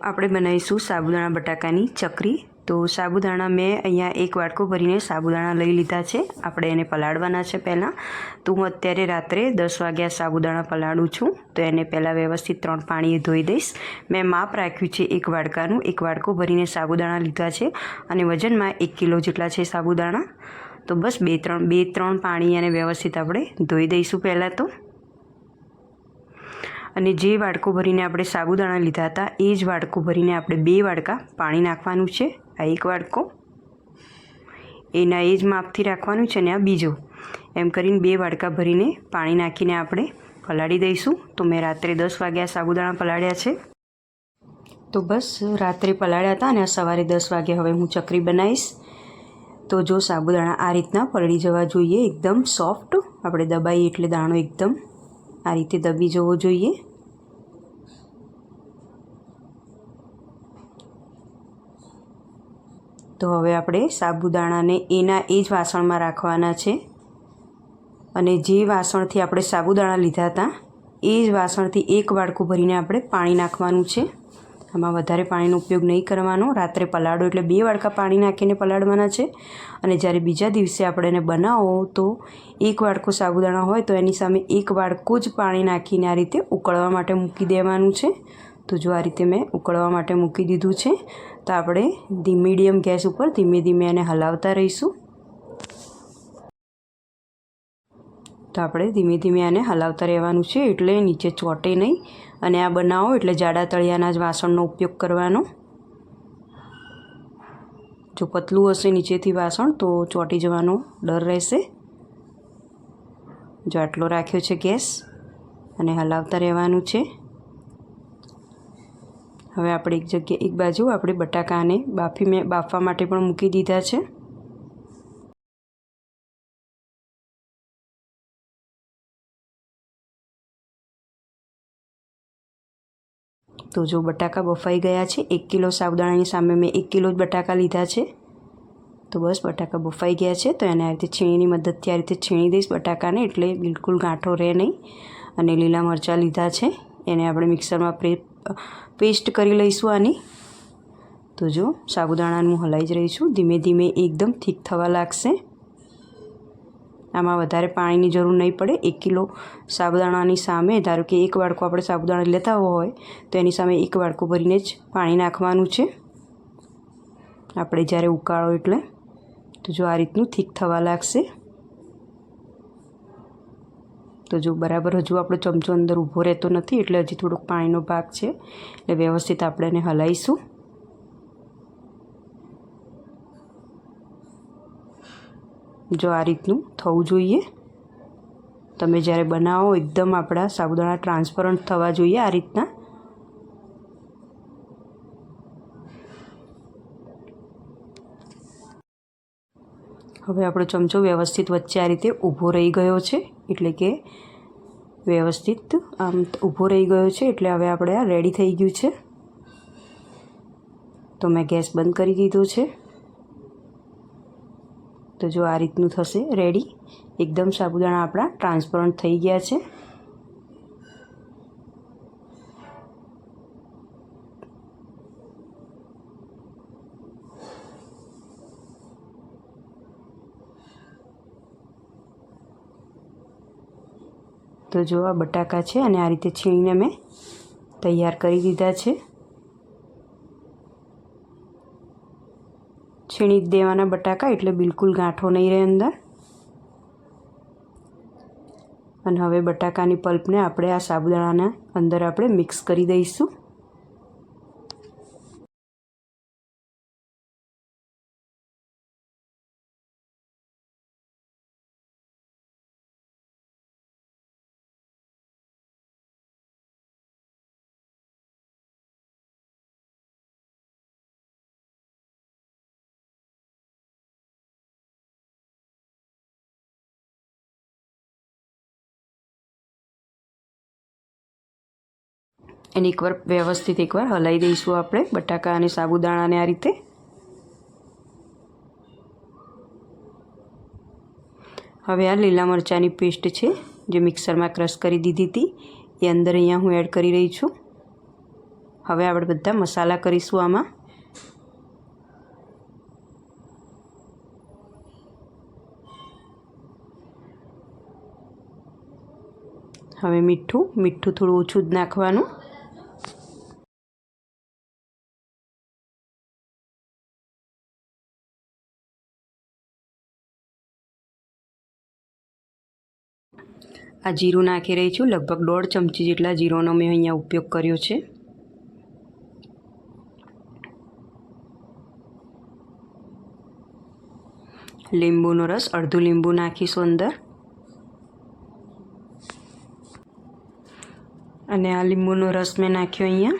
આપણે બનાવીશું સાબુદાણા બટાકાની ચકરી। તો સાબુદાણા મેં અહીંયા 1 વાટકો ભરીને સાબુદાણા લઈ લીધા છે। આપણે એને પલાળવાના છે પહેલાં। તો હું અત્યારે રાત્રે 10 વાગ્યા સાબુદાણા પલાળું છું। તો એને પહેલાં વ્યવસ્થિત 3 પાણીએ ધોઈ દઈશ। મેં માપ રાખ્યું છે 1 વાટકાનું। 1 વાટકો ભરીને સાબુદાણા લીધા છે અને વજનમાં 1 કિલો જેટલા છે સાબુદાણા। તો બસ 2-3 પાણી એને વ્યવસ્થિત આપણે ધોઈ દઈશું પહેલાં તો। અને જે વાટકો ભરીને આપણે સાબુદાણા લીધા હતા એ જ વાટકો ભરીને આપણે 2 વાટકા પાણી નાખવાનું છે। આ 1 વાટકો એના એ જ માપથી રાખવાનું છે અને આ બીજો, એમ કરીને 2 વાટકા ભરીને પાણી નાખીને આપણે પલાળી દઈશું। તો મેં રાત્રે 10 વાગ્યા સાબુદાણા પલાળ્યા છે। તો બસ રાત્રે પલાળ્યા હતા અને સવારે 10 વાગે હવે હું ચકરી બનાવીશ। તો જો સાબુદાણા આ રીતના પલળી જવા જોઈએ, એકદમ સોફ્ટ। આપણે દબાઈએ એટલે દાણો એકદમ આ રીતે દબી જવો જોઈએ। તો હવે આપણે સાબુદાણાને એના એ જ વાસણમાં રાખવાના છે અને જે વાસણથી આપણે સાબુદાણા લીધા હતા એ જ વાસણથી 1 વાટકું ભરીને આપણે પાણી નાખવાનું છે। આમાં વધારે પાણીનો ઉપયોગ નહીં કરવાનો। રાત્રે પલાળો એટલે 2 વાટકા પાણી નાખીને પલાળવાના છે અને જ્યારે બીજા દિવસે આપણે એને બનાવો તો 1 વાટકો સાબુદાણા હોય તો એની સામે 1 વાટકો જ પાણી નાખીને આ રીતે ઉકળવા માટે મૂકી દેવાનું છે। તો જો આ રીતે મેં ઉકળવા માટે મૂકી દીધું છે। તો આપણે મીડિયમ ગેસ ઉપર ધીમે ધીમે એને હલાવતા રહીશું। તો આપણે ધીમે ધીમે આને હલાવતા રહેવાનું છે એટલે નીચે ચોંટે નહીં। અને આ બનાવો એટલે જાડા તળિયાના જ વાસણનો ઉપયોગ કરવાનો। જો પતલું હશે નીચેથી વાસણ તો ચોંટી જવાનો ડર રહેશે। જો આટલો રાખ્યો છે ગેસ અને હલાવતા રહેવાનું છે। હવે આપણે એક બાજુ આપણે બટાકાને બાફવા માટે પણ મૂકી દીધા છે। તો જો બટાકા બફાઈ ગયા છે, 1 કિલો સાબુદાણાની સામે મેં 1 કિલો જ બટાકા લીધા છે। તો બસ બટાકા બફાઈ ગયા છે તો એને આ રીતે છીણીની મદદથી આ રીતે છીણી દઈશ બટાકાને, એટલે બિલકુલ ગાંઠો રહે નહીં। અને લીલા મરચાં લીધા છે, એને આપણે મિક્સરમાં પેસ્ટ કરી લઈશું આની। તો જો સાબુદાણાનું હલાવી જ રહી છું, ધીમે ધીમે એકદમ થીક થવા લાગશે। આમાં વધારે પાણીની જરૂર નહીં પડે। 1 કિલો સાબુદાણાની સામે ધારો કે 1 વાટકો આપણે સાબુદાણા લેતા હોય તો એની સામે 1 વાટકો ભરીને જ પાણી નાખવાનું છે આપણે જ્યારે ઉકાળો એટલે। તો જો આ રીતનું થીક થવા લાગશે। તો જો બરાબર હજુ આપણો ચમચો અંદર ઊભો રહેતો નથી એટલે હજી થોડોક પાણીનો ભાગ છે, એટલે વ્યવસ્થિત આપણે એને હલાવીશું। જો આ રીતનું થવું જોઈએ। તમે જ્યારે બનાવો એકદમ આપણા સાબુદાણા ટ્રાન્સપરન્ટ થવા જોઈએ આ રીતના। હવે આપણો ચમચો વ્યવસ્થિત વચ્ચે આ રીતે ઊભો રહી ગયો છે, એટલે કે વ્યવસ્થિત આમ ઊભો રહી ગયો છે, એટલે હવે આપણે આ રેડી થઈ ગયું છે। તો મેં ગેસ બંધ કરી દીધો છે। તો જો આ રીતનું થશે રેડી। એકદમ સાબુદાણા આપણા ટ્રાન્સપરન્ટ થઈ ગયા છે। તો જો આ બટાકા છે અને આ રીતે છીણીને મેં તૈયાર કરી દીધા છે। છીણી જ દેવાના બટાકા, એટલે બિલકુલ ગાંઠો નહીં રહે અંદર। અને હવે બટાકાની પલ્પને આપણે આ સાબુદાણાના અંદર આપણે મિક્સ કરી દઈશું। એને વ્યવસ્થિત એકવાર હલાવી દઈશું આપણે બટાકા અને સાબુદાણાને આ રીતે। હવે આ લીલા મરચાંની પેસ્ટ છે જે મિક્સરમાં ક્રશ કરી દીધી હતી એ અંદર અહીંયા હું એડ કરી રહી છું। હવે આપણે બધા મસાલા કરીશું આમાં. હવે મીઠું થોડું ઓછું જ નાખવાનું. આ જીરું નાખી રહી છું. લગભગ 1.5 ચમચી જેટલા જીરોનો મેં અહીંયા ઉપયોગ કર્યો છે. લીંબુનો રસ અડધું લીંબુ નાખીશું અંદર. અને આ લીંબુનો રસ મેં નાખ્યો અહીંયા.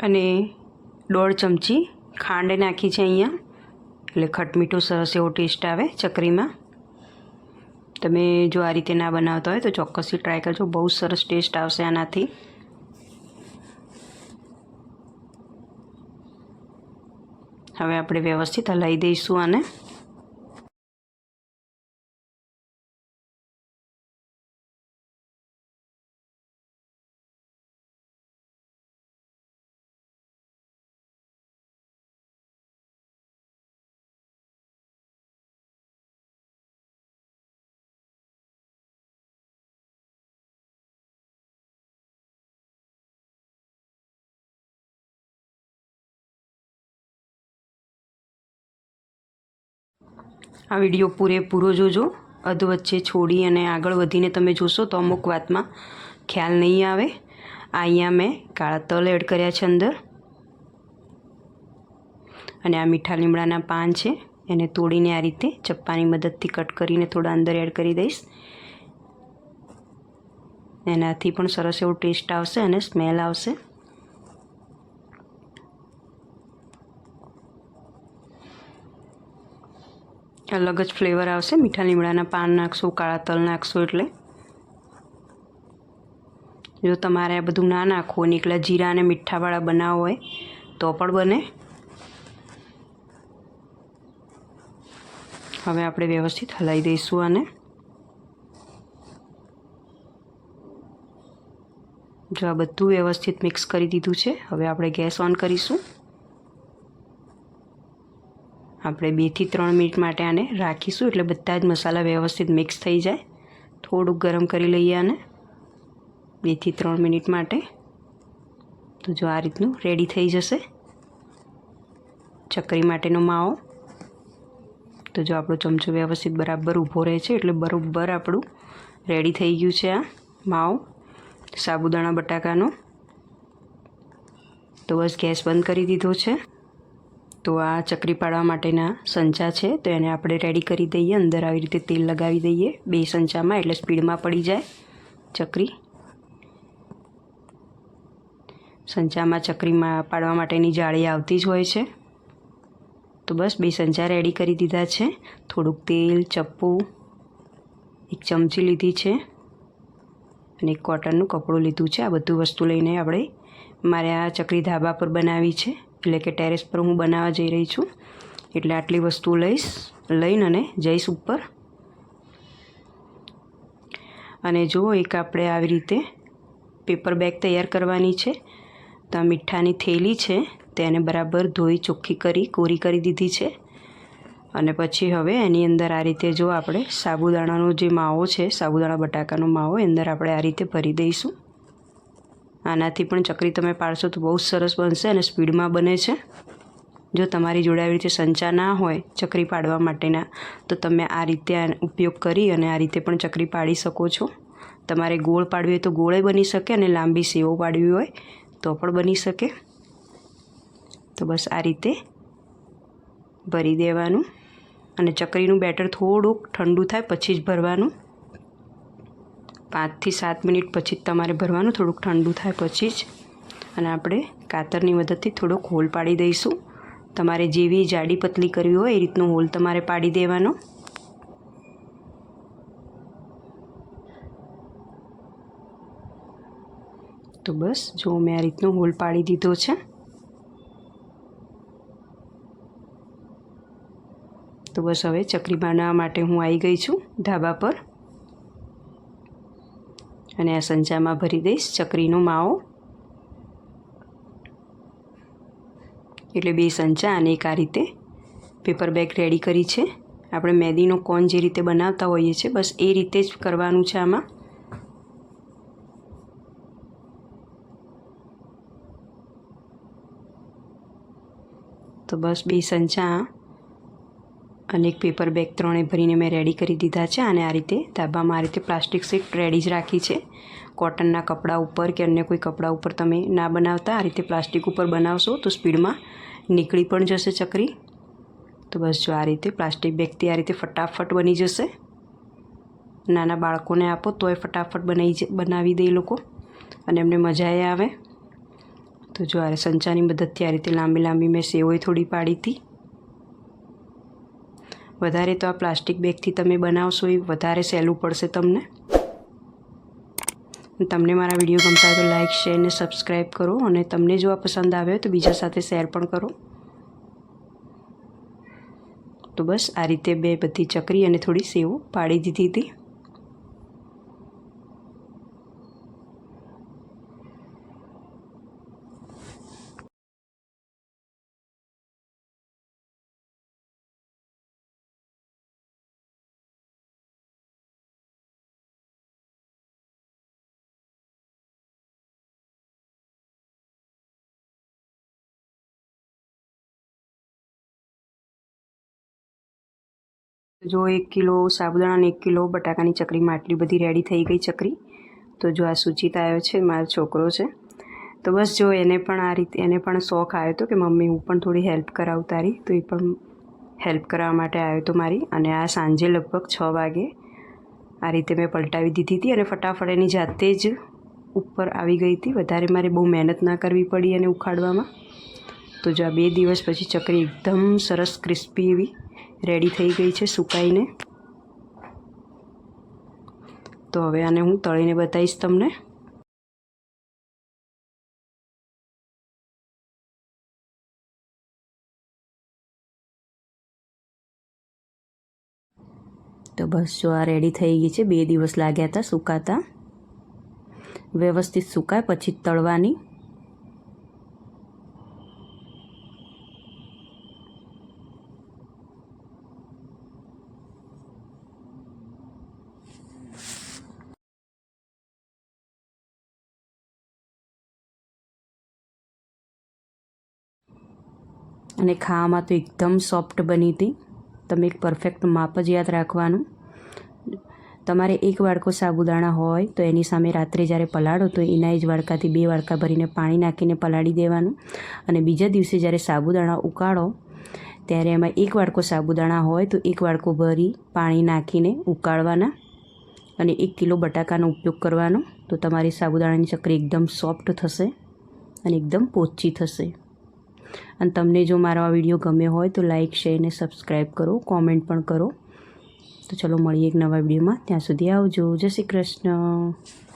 અને 1.5 ચમચી ખાંડ નાખી છે અહીંયા, એટલે ખટમીઠું સરસ એવો ટેસ્ટ આવે ચકરીમાં. તમે જો આ રીતે ના બનાવતા હોય તો ચોક્કસથી ટ્રાય કરજો, બહુ સરસ ટેસ્ટ આવશે આનાથી. હવે આપણે વ્યવસ્થિત હલાવી દઈશું આને. આ વિડીયો પૂરેપૂરો જોજો, અધવચ્ચે છોડી અને આગળ વધીને તમે જોશો તો અમુક વાતમાં ખ્યાલ નહીં આવે. અહીંયા મેં કાળા તલ એડ કર્યા છે અંદર, અને આ મીઠા લીમડાના પાન છે એને તોડીને આ રીતે ચપ્પાની મદદથી કટ કરીને થોડા અંદર એડ કરી દઈશ. એનાથી પણ સરસ એવો ટેસ્ટ આવશે અને સ્મેલ આવશે. અલગ જ ફ્લેવર આવશે. મીઠા લીમડાના પાન નાખશો, કાળા તલ નાખશો એટલે. જો તમારે આ બધું ના નાખવું અને એકલા જીરા અને મીઠાવાળા બનાવો હોય તો પણ બને. હવે આપણે વ્યવસ્થિત હલાવી દઈશું આને. જો આ બધું વ્યવસ્થિત મિક્સ કરી દીધું છે, હવે આપણે ગેસ ઓન કરીશું. આપણે 2 થી 3 મિનિટ માટે આને રાખીશું, એટલે બધા જ મસાલા વ્યવસ્થિત મિક્સ થઈ જાય. થોડુંક ગરમ કરી લઈએ આને 2 થી 3 મિનિટ માટે. તો જો આ રીતનું રેડી થઈ જશે ચકરી માટેનો માવો. તો જો આપણો ચમચો વ્યવસ્થિત બરાબર ઊભો રહે છે એટલે બરાબર આપણું રેડી થઈ ગયું છે આ માવો સાબુદાણા બટાકાનો. તો બસ ગેસ બંધ કરી દીધો છે. તો આ ચકરી પાડવા માટેના સંચા છે, તો એને આપણે રેડી કરી દઈએ. અંદર આવી રીતે તેલ લગાવી દઈએ 2 સંચામાં, એટલે સ્પીડમાં પડી જાય ચકરી. સંચામાં ચકરીમાં પાડવા માટેની જાળી આવતી જ હોય છે. તો બસ 2 સંચા રેડી કરી દીધા છે. થોડુંક તેલ, ચપ્પુ, 1 ચમચી લીધી છે અને 1 કોટનનું કપડું લીધું છે. આ બધું વસ્તુ લઈને આપણે મારે આ ચકરી ધાબા પર બનાવી છે, એટલે કે ટેરેસ પર હું બનાવવા જઈ રહી છું. એટલે આટલી વસ્તુ લઈને અને જઈશ ઉપર. અને જો એક આપણે આવી રીતે પેપર બેગ તૈયાર કરવાની છે. તો આ મીઠાની થેલી છે તેને બરાબર ધોઈ ચોખ્ખી કરી કોરી કરી દીધી છે. અને પછી હવે એની અંદર આ રીતે જો આપણે સાબુદાણાનો જે માવો છે, સાબુદાણા બટાકાનો માવો, અંદર આપણે આ રીતે ભરી દઈશું. આનાથી પણ ચકરી તમે પાડશો તો બહુ સરસ બનશે અને સ્પીડમાં બને છે. જો તમારી જોડે આવી રીતે સંચા ના હોય ચકરી પાડવા માટેના, તો તમે આ રીતે ઉપયોગ કરી અને આ રીતે પણ ચકરી પાડી શકો છો. તમારે ગોળ પાડવી હોય તો ગોળે બની શકે, અને લાંબી સેવો પાડવી હોય તો પણ બની શકે. તો બસ આ રીતે ભરી દેવાનું, અને ચકરીનું બેટર થોડુંક ઠંડુ થાય પછી જ ભરવાનું. 5 થી 7 મિનિટ પછી જ તમારે ભરવાનું, થોડુંક ઠંડુ થાય પછી જ. અને આપણે કાતરની મદદથી થોડોક હોલ પાડી દઈશું. તમારે જેવી જાડી પતલી કરવી હોય એ રીતનો હોલ તમારે પાડી દેવાનો. તો બસ જો મેં આ રીતનો હોલ પાડી દીધો છે. તો બસ હવે ચકરી બનાવવા માટે હું આવી ગઈ છું ધાબા પર અને આ સંચામાં ભરી દઈશ ચકરીનો માવો. એટલે 2 સંચા અને એક આ રીતે પેપર બેગ રેડી કરી છે. આપણે મેંદીનો કોન જે રીતે બનાવતા હોઈએ છીએ બસ એ રીતે જ કરવાનું છે આમાં. તો બસ 2 સંચા અને એક પેપર બેગ 3 ભરીને મેં રેડી કરી દીધા છે. અને આ રીતે ધાબામાં આ રીતે પ્લાસ્ટિક શીટ રેડી જ રાખી છે. કોટનના કપડા ઉપર કે અન્ય કોઈ કપડા ઉપર તમે ના બનાવતા આ રીતે પ્લાસ્ટિક ઉપર બનાવશો તો સ્પીડમાં નીકળી પણ જશે ચકરી. તો બસ જો આ રીતે પ્લાસ્ટિક બેગથી આ રીતે ફટાફટ બની જશે. નાના બાળકોને આપો તોય ફટાફટ બનાવી દે એ લોકો અને એમને મજા આવે. તો જો આ સંચાની મદદથી આ રીતે લાંબી લાંબી મેં સેવોય થોડી પાડી હતી. વધારે તો આ પ્લાસ્ટિક બેગથી તમે બનાવશો એ વધારે સહેલું પડશે તમને. તમને મારા વિડીયો ગમતા હોય તો લાઇક શેર અને સબસ્ક્રાઈબ કરો અને તમને જો આ પસંદ આવે તો બીજા સાથે શેર પણ કરો. તો બસ આ રીતે બધી ચકરી અને થોડી સેવ પાડી દીધી હતી. જો 1 કિલો સાબુદાણા અને 1 કિલો બટાકાની ચકરીમાં આટલી બધી રેડી થઈ ગઈ ચકરી. તો જો આ સુચિત આવ્યો છે મારો છોકરો છે. તો બસ જો એને પણ આ રીતે એને પણ શોખ આવ્યો હતો કે મમ્મી હું પણ થોડી હેલ્પ કરાવું તારી. તો એ પણ હેલ્પ કરવા માટે આવ્યો હતો મારી. અને આ સાંજે લગભગ 6 વાગે આ રીતે મેં પલટાવી દીધી હતી અને ફટાફટ એની જાતે જ ઉપર આવી ગઈ હતી. વધારે મારે બહુ મહેનત ના કરવી પડી એને ઉખાડવામાં. તો જો આ 2 દિવસ પછી ચકરી એકદમ સરસ ક્રિસ્પી એવી રેડી થઈ ગઈ છે સુકાઈને. તો હવે આને હું તળીને બતાવીશ તમને. તો બસ જો આ રેડી થઈ ગઈ છે. 2 દિવસ લાગ્યા હતા સુકાતા. વ્યવસ્થિત સુકાય પછી તળવાની. અને ખાવામાં તો એકદમ સોફ્ટ બની હતી. તમે એક પરફેક્ટ માપ જ યાદ રાખવાનું. તમારે 1 વાડકો સાબુદાણા હોય તો એની સામે રાત્રે જ્યારે પલાળો તો એના જ વાડકાથી 2 વાડકા ભરીને પાણી નાખીને પલાળી દેવાનું. અને બીજા દિવસે જ્યારે સાબુદાણા ઉકાળો ત્યારે એમાં 1 વાડકો સાબુદાણા હોય તો 1 વાડકો ભરી પાણી નાખીને ઉકાળવાના. અને 1 કિલો બટાકાનો ઉપયોગ કરવાનો. તો તમારી સાબુદાણાની ચકરી એકદમ સોફ્ટ થશે અને એકદમ પોચી થશે. અને તમને જો મારો આ વિડીયો ગમ્યો હોય તો લાઇક શેર અને સબસ્ક્રાઈબ કરો, કોમેન્ટ પણ કરો. તો ચલો મળીએ એક નવા વિડીયોમાં. ત્યાં સુધી આવજો. જય શ્રી કૃષ્ણ.